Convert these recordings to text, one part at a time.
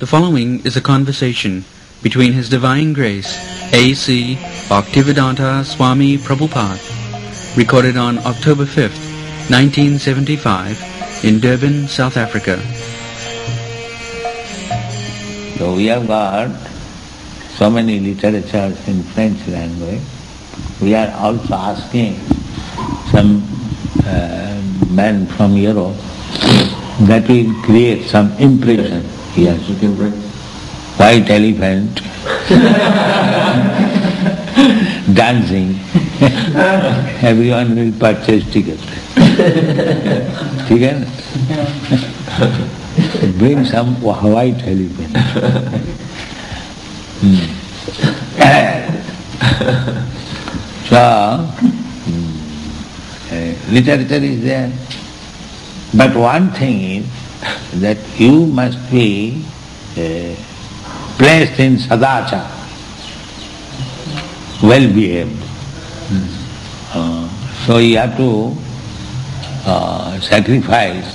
The following is a conversation between His Divine Grace A.C. Bhaktivedanta Swami Prabhupada, recorded on October 5th, 1975, in Durban, South Africa. So we have got so many literatures in French language. We are also asking some man from Europe that will create some impression. Yes. White elephant dancing. Everyone will purchase ticket. Ticket? Bring some white elephant. So, literature is there. But one thing is that you must be placed in sadachar, well behaved. So you have to sacrifice,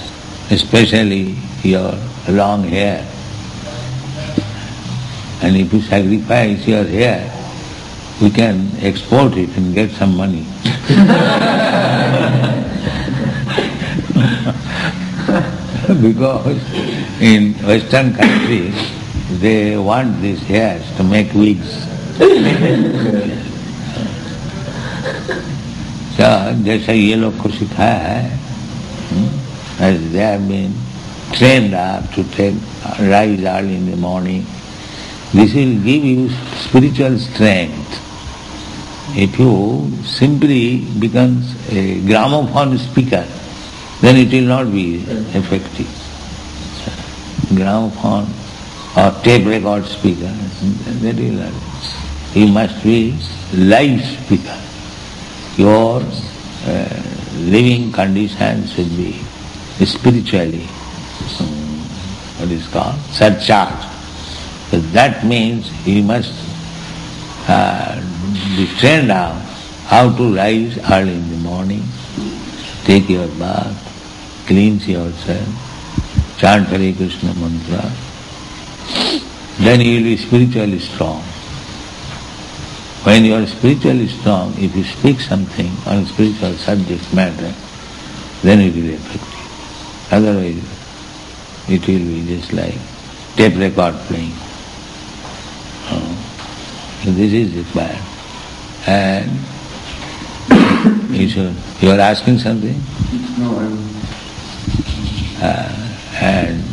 especially your long hair. And if you sacrifice your hair, we can export it and get some money. Because in Western countries, they want these hairs to make wigs. So, जैसा ये लोग को सिखाया है, as they have been trained up to rise early in the morning, this will give you spiritual strength. If you simply become a gramophone speaker, then it will not be effective. Gramophone or tape record speaker, that will not. You must be live speaker. Your living condition should be spiritually, what is called, surcharged. So that means you must be trained out how to rise early in the morning, take your bath, cleanse yourself, chant Hare Krishna mantra, then you will be spiritually strong. When you are spiritually strong, if you speak something on spiritual subject matter, then it will be effective. Otherwise, it will be just like tape record playing. So this is required. And you are asking something? No, and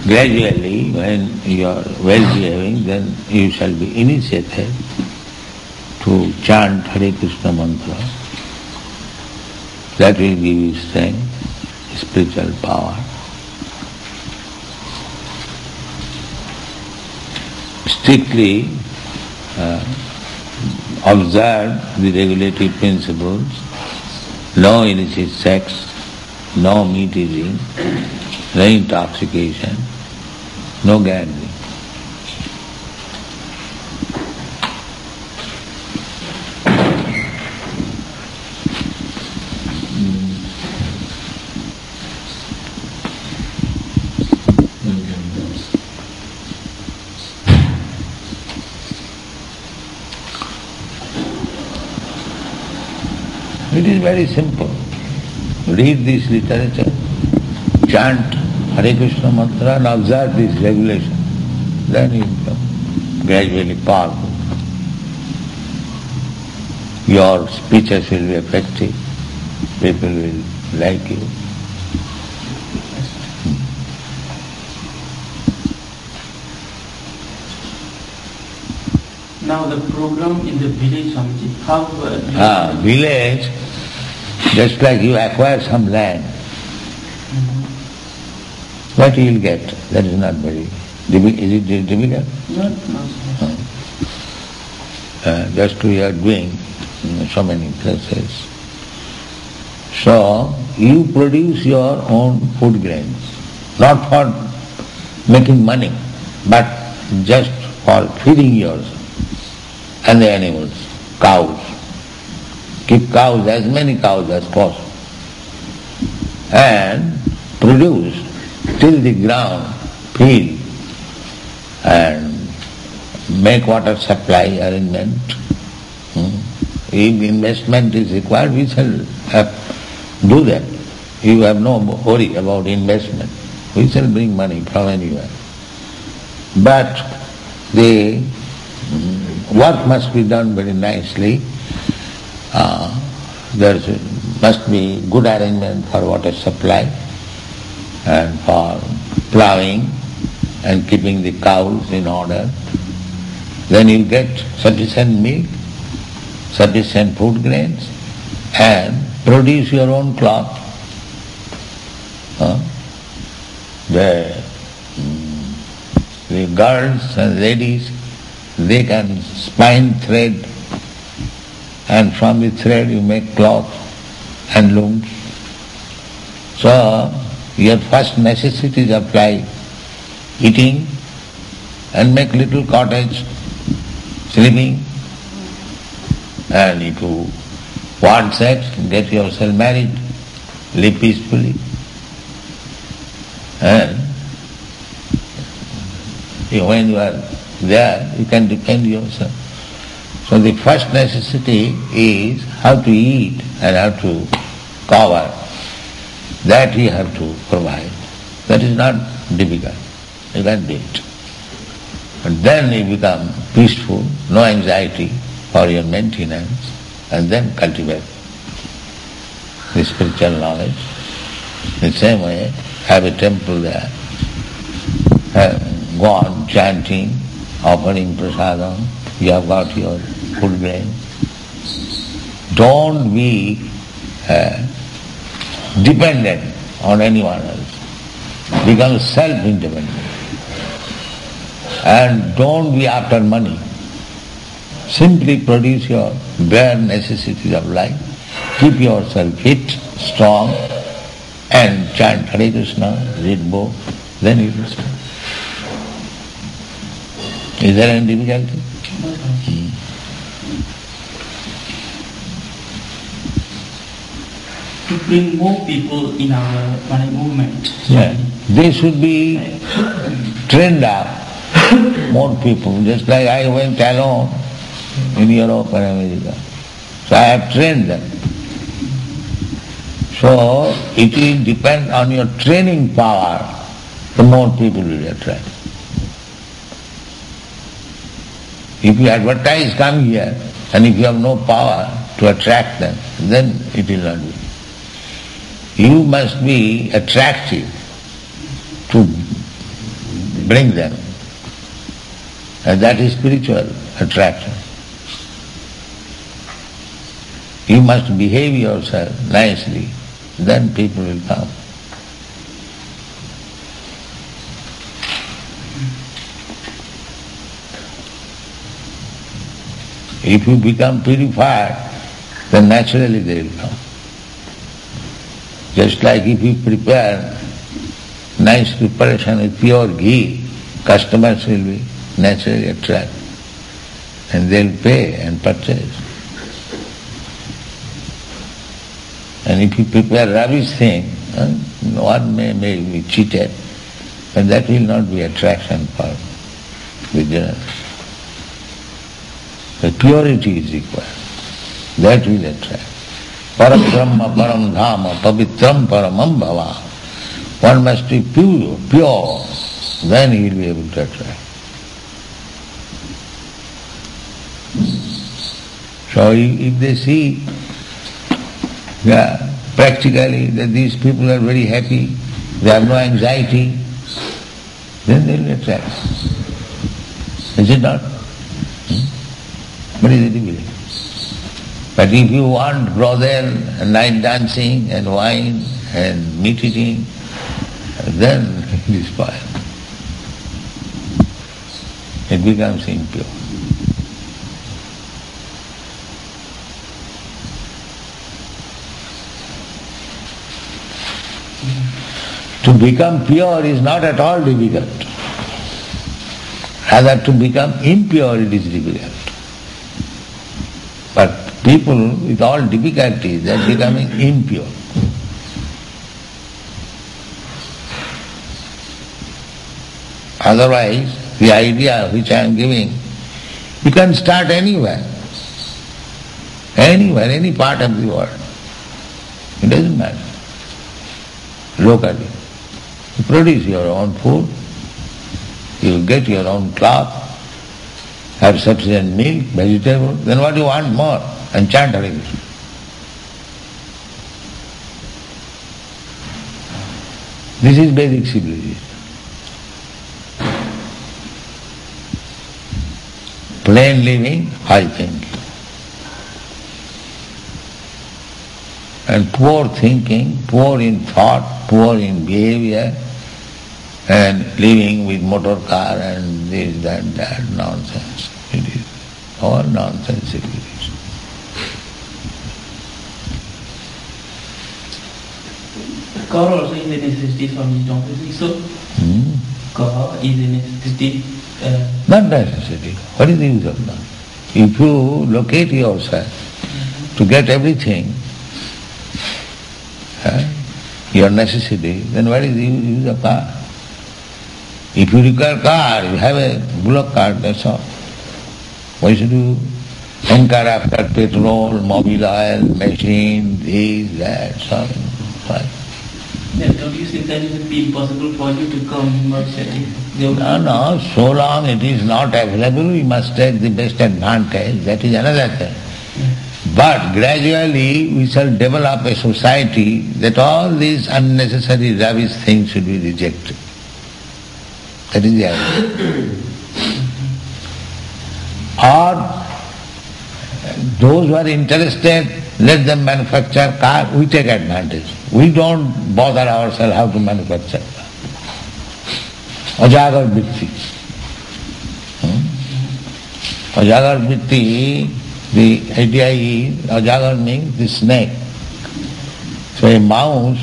gradually, when you are well behaving, then you shall be initiated to chant Hare Krishna mantra. That will give you strength, spiritual power. Strictly observe the regulative principles. No illicit sex, no meat eating, no intoxication, no gambling. It is very simple. Read this literature, chant Hare Krishna mantra and observe this regulation. Then you become gradually powerful. Your speeches will be effective. People will like you. Now the program in the village, Swamiji, how village, just like you acquire some land, what you will get? That is not very difficult. Is it difficult? No. Just we are doing in so many places. So you produce your own food grains, not for making money, but just for feeding yourself and the animals, cows. Keep cows, as many cows as possible, and produce till the ground, fill and make water supply arrangement. If investment is required, we shall do that. You have no worry about investment. We shall bring money from anywhere. But the work must be done very nicely. There must be good arrangement for water supply and for ploughing and keeping the cows in order. Then you get sufficient milk, sufficient food grains, and produce your own cloth. The girls and ladies, they can spin thread, and from the thread you make cloth and looms. So your first necessities are like eating and make little cottage, sleeping, and if you want sex, get yourself married, live peacefully. And when you are there, you can defend yourself. So the first necessity is how to eat and how to cover. That you have to provide. That is not difficult. You can do it. And then you become peaceful, no anxiety for your maintenance, and then cultivate the spiritual knowledge. In the same way, have a temple there. Go on chanting, offering prasadam. You have got your food grain. Don't be dependent on anyone else. Become self-independent. And don't be after money. Simply produce your bare necessities of life. Keep yourself fit, strong, and chant Hare Krishna, read book, then you will start. Is there any difficulty? To bring more people in our movement. Yeah. They should be trained up, more people. Just like I went alone in Europe and America. So I have trained them. So it will depend on your training power, the more people will attract. If you advertise, come here, and if you have no power to attract them, then it will not be. You must be attractive to bring them. And that is spiritual attraction. You must behave yourself nicely, then people will come. If you become purified, then naturally they will come. Just like if you prepare nice preparation with pure ghee, customers will be naturally attracted and they'll pay and purchase. And if you prepare rubbish thing, one may be cheated, but that will not be attraction for the general. The purity is required. That will attract. Param Brahma, Param Dhama, Pavitram Paramam Bhava. One must be pure, then he will be able to attract. So if they see practically that these people are very happy, they have no anxiety, then they will attract. Is it not? What is the difficulty? But if you want brothel and night dancing and wine and meat eating, then it is spoiled. It becomes impure. To become pure is not at all difficult. Rather, to become impure it is difficult. But people with all difficulties, they are becoming impure. Otherwise, the idea which I am giving, you can start anywhere. Anywhere, any part of the world. It doesn't matter. Locally. You produce your own food, you get your own cloth, have sufficient milk, vegetable, then what do you want more? And chant Hare Krishna. This is Vedic civilization. Plain living, high thinking. And poor thinking, poor in thought, poor in behavior, and living with motor car and this, that nonsense. It is all nonsense civilization. God also is a necessity for me, don't you think so? God is a necessity. Not necessity. What is the use of that? If you locate yourself to get everything, your necessity, then what is the use of car? If you require car, you have a bullock cart, that's all. Why should you hanker after petrol, mobile oil, machine, this, that, so on? Then don't you think that it would be impossible for you to come in Mercedes? No, so long it is not available, we must take the best advantage, that is another thing. But gradually we shall develop a society that all these unnecessary rubbish things should be rejected. That is the idea. Or those who are interested, let them manufacture car, we take advantage. We don't bother ourselves how to manufacture. Ajagar Vritti. Ajagar Vritti, the idea is, Ajagar means the snake. So a mouse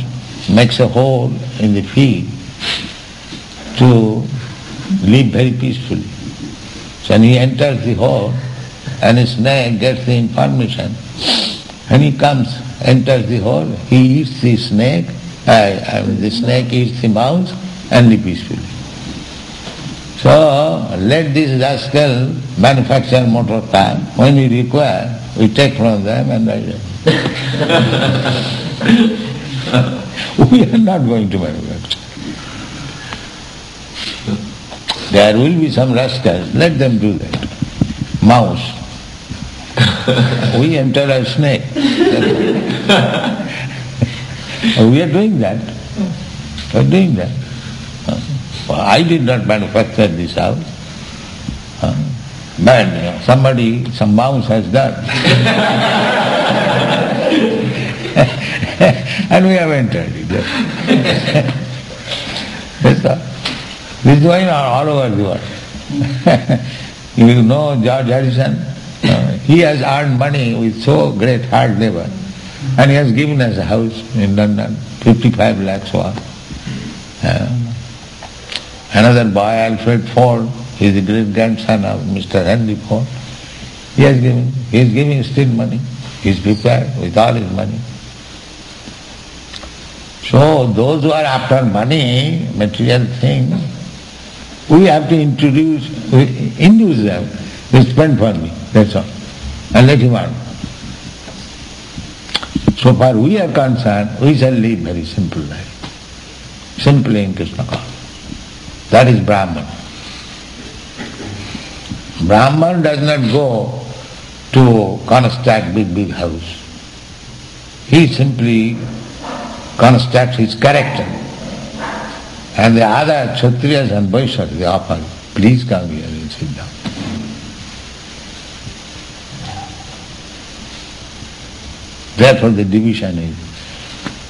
makes a hole in the field to live very peacefully. So when he enters the hole and the snake gets the information, when he comes, enters the hole, he eats the snake, the snake eats the mouse and live peacefully. So let this rascal manufacture motor car. When we require, we take from them and ride. We are not going to manufacture. There will be some rascals, let them do that. Mouse. We enter a snake. We are doing that. We are doing that. I did not manufacture this house. But somebody, some mouse has done. And we have entered it. That's all. This is going on all over the world. You know George Harrison? He has earned money with so great hard labor. And he has given us a house in London, 55 lakhs worth. Another boy, Alfred Ford, he is the great-grandson of Mr. Henry Ford. He is giving still money. He is prepared with all his money. So those who are after money, material things, we have to induce them to spend for me, that's all. And let him earn. So far we are concerned, we shall live very simple life. Simply in Krishna consciousness. That is Brahman. Brahman does not go to construct big house. He simply constructs his character. And the other Kshatriyas and Vaishyas, they offer, please come here and sit down. Therefore the division is,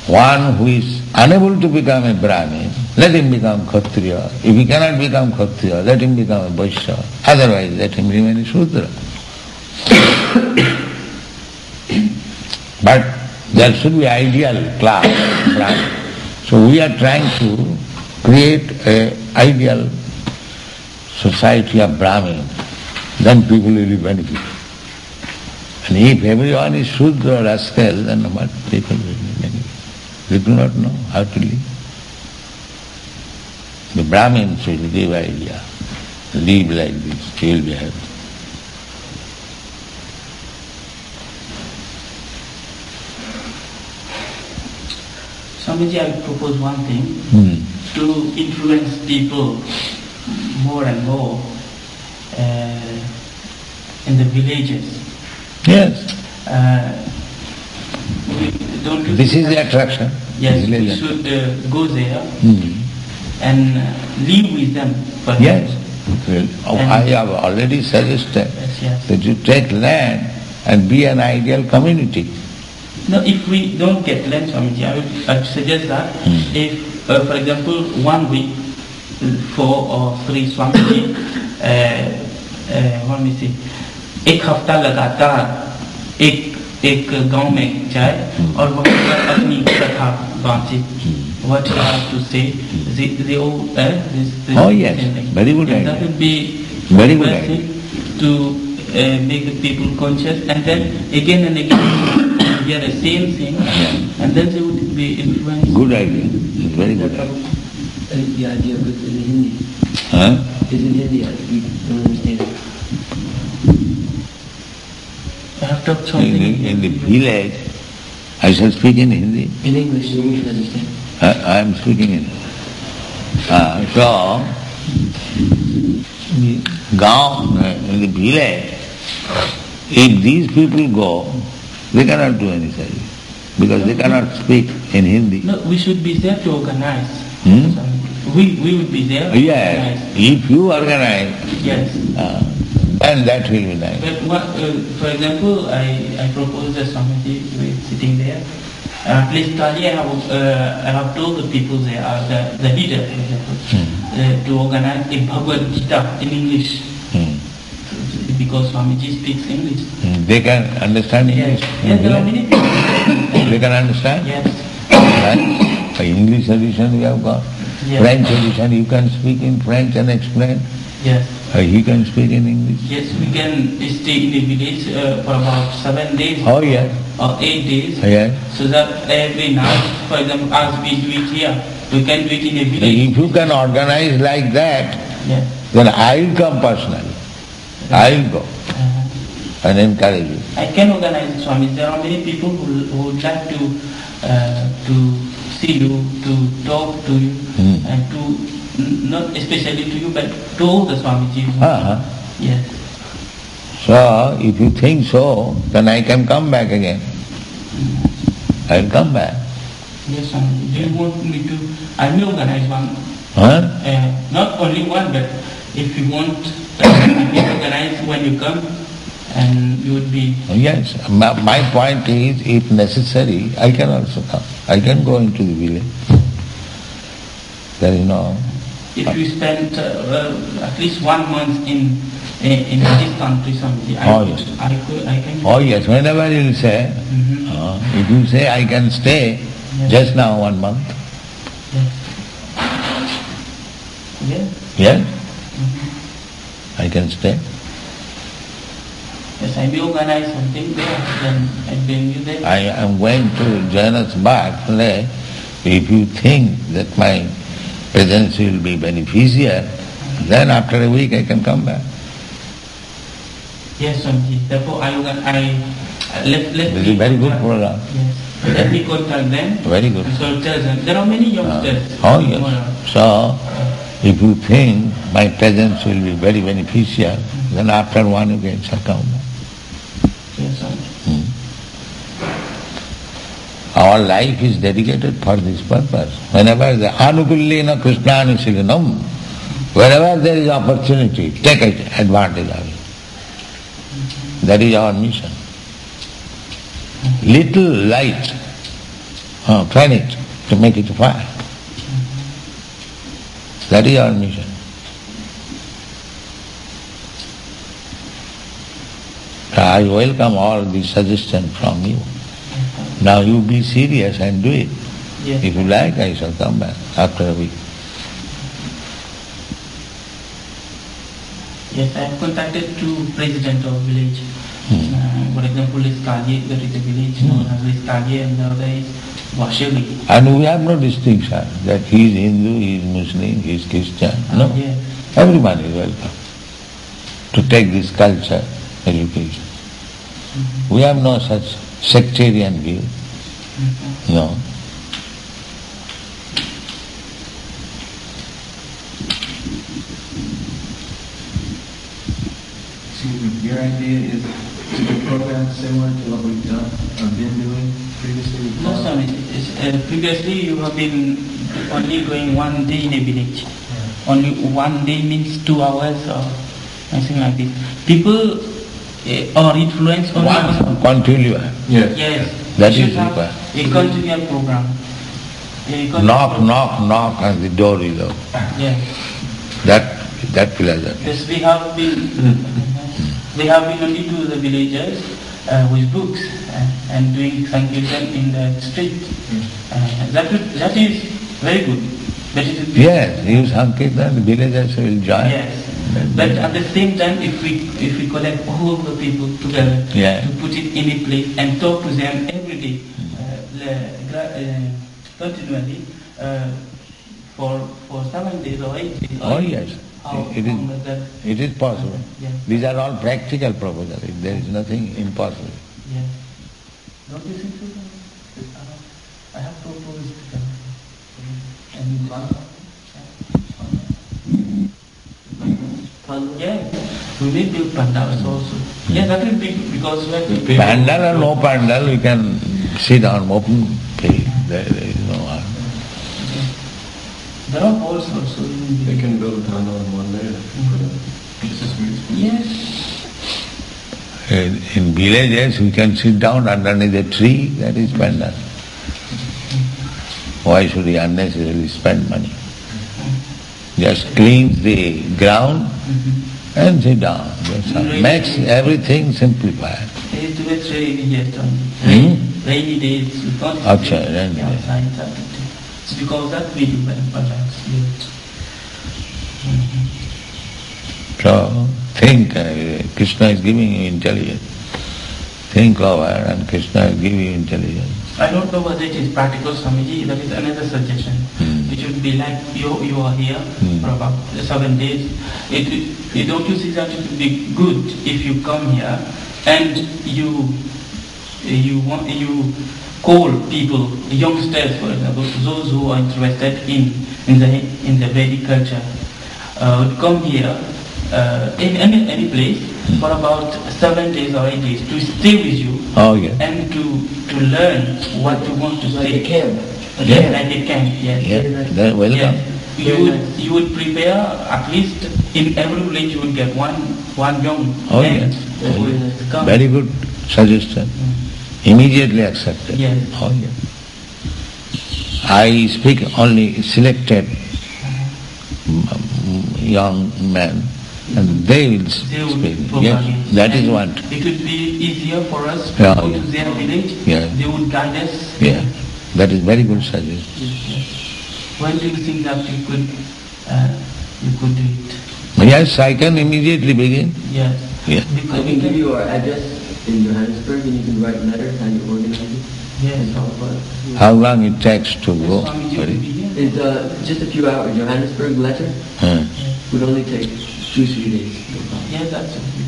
one who is unable to become a Brahmin, let him become Kshatriya. If he cannot become Kshatriya, let him become a Vaishya. Otherwise, let him remain a Shudra. But there should be ideal class, Brahmin. So we are trying to create an ideal society of Brahmin. Then people will be benefited. And if everyone is Shudra, rascal, then what people will be benefited? They do not know how to live. The Brahmins will give idea. Live like this, you will be happy. Swamiji, I propose one thing. To influence people more and more in the villages. Yes. This is the attraction. Yes, we should go there and live with them. Yes. Well, I have already suggested that you take land and be an ideal community. No, if we don't get land, Swamiji, I would suggest that if, for example, 1 week, 4 or 3 Swamiji, let me see, एक हफ्ता लगातार एक गांव में जाए और वहाँ पर अपनी कथा बांटे. What you have to say, they all this oh yes, very good idea. That would be very good idea to make the people conscious, and then again and again hear the same thing, and then they would be influenced. Good idea, it's very good idea. The idea of it in Hindi. Huh? It's in Hindi, we don't understand. I have to something in the village, I shall speak in Hindi. In English, you can understand. I am speaking in so, in the village, if these people go, they cannot do any service because they cannot speak in Hindi. No, we should be there to organize. We would be there. Yes, if you organize, yes, then that will be nice. But what, for example, I propose a Swamiji sitting there. At least Kali, I have told the people there, the leader, for example, to organize a Bhagavad Gita in English. Because Swamiji speaks English. They can understand English? Yes, there are many people. They can understand? Yes. Right? The English edition we have got. Yes. French edition, you can speak in French and explain. Yes. He can speak in English. Yes, we can stay in a village for about 7 days. Oh yes. Or 8 days. Yes. So that every night, for example, as we do it here, we can do it in a village. If you can organize like that, Yes. then I will come personally. I will go and encourage you. I can organize it, Swami. There are many people who would like to see you, to talk to you, and to, not especially to you, but to all the Swamiji. Yes. So, if you think so, then I can come back again. I will come back. Yes, Swamiji. Do you want me to, I will organize one. Not only one, but if you want, I will organize when you come, and you would be... Yes, my point is, if necessary, I can also come. I can go into the village. There is no... If you spend at least 1 month in this country, Swamiji, I can... Oh yes, whenever you say, if you say I can stay just now 1 month. Yes. Yes? I can stay. Yes, I will organize something there, then I bring you there. I am going to Johannesburg. If you think that my presence will be beneficial, then after a week I can come back. Yes, Swamiji. Therefore, let This is a very good program. Yes. Let me contact them. Very good. So tell them. There are many youngsters. Oh yes. So, if you think my presence will be very beneficial, then after 1 week I shall come back. Yes, Swamiji. Our life is dedicated for this purpose. Whenever the anukullena krishnanushilinam, wherever there is opportunity, take advantage of it. That is our mission. Little light, fan it to make it fire. That is our mission. I welcome all these suggestions from you. Now you be serious and do it. Yes. If you like, I shall come back after a week. Yes, I have contacted 2 presidents of village. For example, Liskali, that is a village known as Liskali, and the other is worshipping. And we have no distinction that he is Hindu, he is Muslim, he is Christian. No. Yes. Everyone is welcome to take this culture, education. We have no such sectarian view. No. Excuse me, your idea is to do programs similar to what we've done or been doing previously? No, Swami. Previously you have been only going 1 day in a village. Only 1 day means 2 hours or something like this. People are influenced only on... Continuous. Yes. Yes. That You is should have required. a continual program. Knock and the door is open. Yes. That philosophy. Yes, we have been only to the villagers with books and doing sankirtan in the street. That is very good. But it is Yes, use Sankirtan, the villagers will join. Yes. But at the same time, if we collect all the people together Yeah. to put it in a place and talk to them every day, continually, for 7 days or 8 days. Oh yes, How it long does that? is possible. Yeah. These are all practical proposals. There is nothing impossible. Yes. Don't you think so? I have proposed and yeah, we may build pandals also. Yeah, that will be because we have to pay. Pandal or no pandal, we can sit on open place. There is no harm. There are halls also in They the... can build a pandal in 1 day. Just as Yes. In villages, we can sit down underneath a tree. That is pandal. Why should we unnecessarily spend money? Just cleans the ground and sit down. That's all. Makes everything simplified. It is very rainy here, Hmm? Rainy days, we can't Acha, rainy day. outside Saturday. It's because that we do pandals. So, think, Krishna is giving you intelligence. Think over and Krishna will give you intelligence. I don't know whether it is practical, Swamiji. That is another suggestion. It should be like you are here for about 7 days. Don't you see that it would be good if you come here and you call people, youngsters, for example, those who are interested in the Vedic culture, would come here in any place for about 7 days or 8 days to stay with you. Oh yes. And to learn what you want to Like say. a camp. Yes, like a camp, yes. Yes, then welcome. Yes. You would prepare at least in every village you would get one young Oh man yes. who will come. Very good suggestion. Immediately accepted. Yes. Oh yes. I speak only selected young men and they will They would speak. propagate. Yes, that is And what. it would be easier for us to Yeah, go yeah. to their village. Yeah. They would guide us. Yeah, that is very good suggestion. When do you think that you could do it? Yes, I can immediately begin. Yes. Yes. I Because can give you our address in Johannesburg and you can write letters and you organize it. Yes. And talk about it. How long it takes to go? Swamiji Sorry. would be here. It's just a few hours. Johannesburg letter would only take 2-3 days. No problem. Yes, that's okay.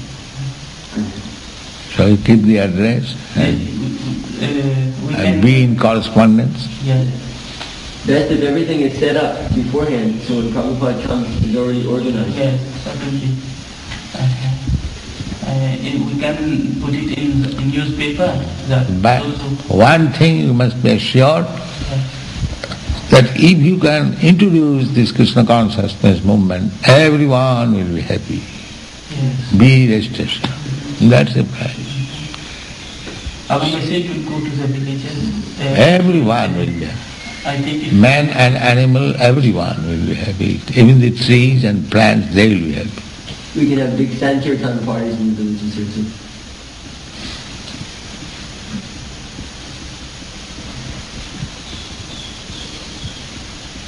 So you keep the address and We can... be in correspondence. Yes. Best if everything is set up beforehand, so when Prabhupada comes, it's already organized. Yes, certainly. We can put it in newspaper that But those who... one thing you must be assured, that if you can introduce this Krishna consciousness movement, everyone will be happy. Yes. Be rest assured. That's the price. Our message will go to the villages. Everyone will be happy. I think it... Man and animal, everyone will be happy. Even the trees and plants, they will be happy. We can have big Sankirtan parties in the villages here too.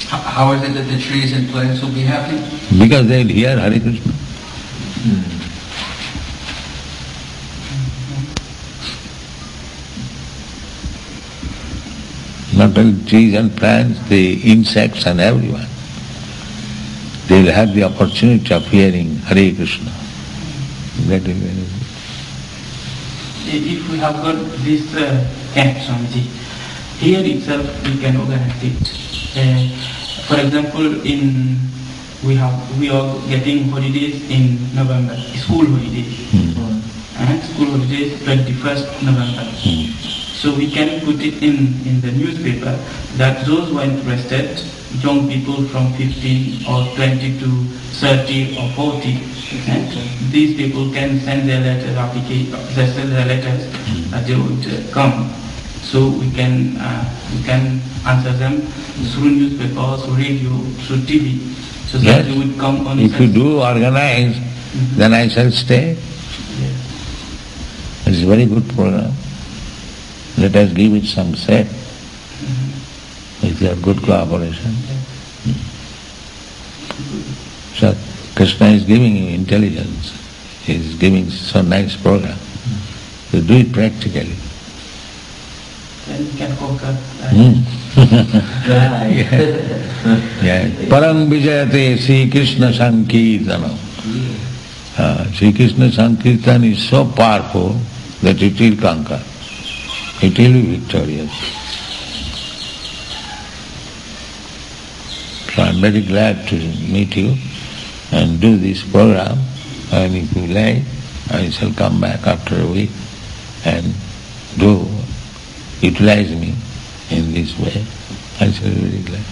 How is it that the trees and plants will be happy? Because they will hear Hare Krishna. Not only trees and plants, the insects and everyone. They will have the opportunity of hearing Hare Krishna. That will be very good. If we have got this camp, Swamiji, here itself we can organize it. For example, we are getting holidays in November, school holidays. School holidays 21st November. So we can put it in the newspaper that those who are interested, young people from 15 or 20 to 30 or 40, these people can send their letters, that they would come. So we can answer them through newspaper, through radio, through TV, so that they would come on. If you do organize, then I shall stay. It's a very good program. Let us give it some set with your good cooperation. So Krishna is giving you intelligence. He is giving so nice program. So do it practically. Then we can conquer. Parang Vijayate Sri Krishna Sankirtanam. Sri Krishna Sankirtan is so powerful that it will conquer. It will be victorious. So I am very glad to meet you and do this program, and if you like, I shall come back after a week and utilize me in this way. I shall be very glad.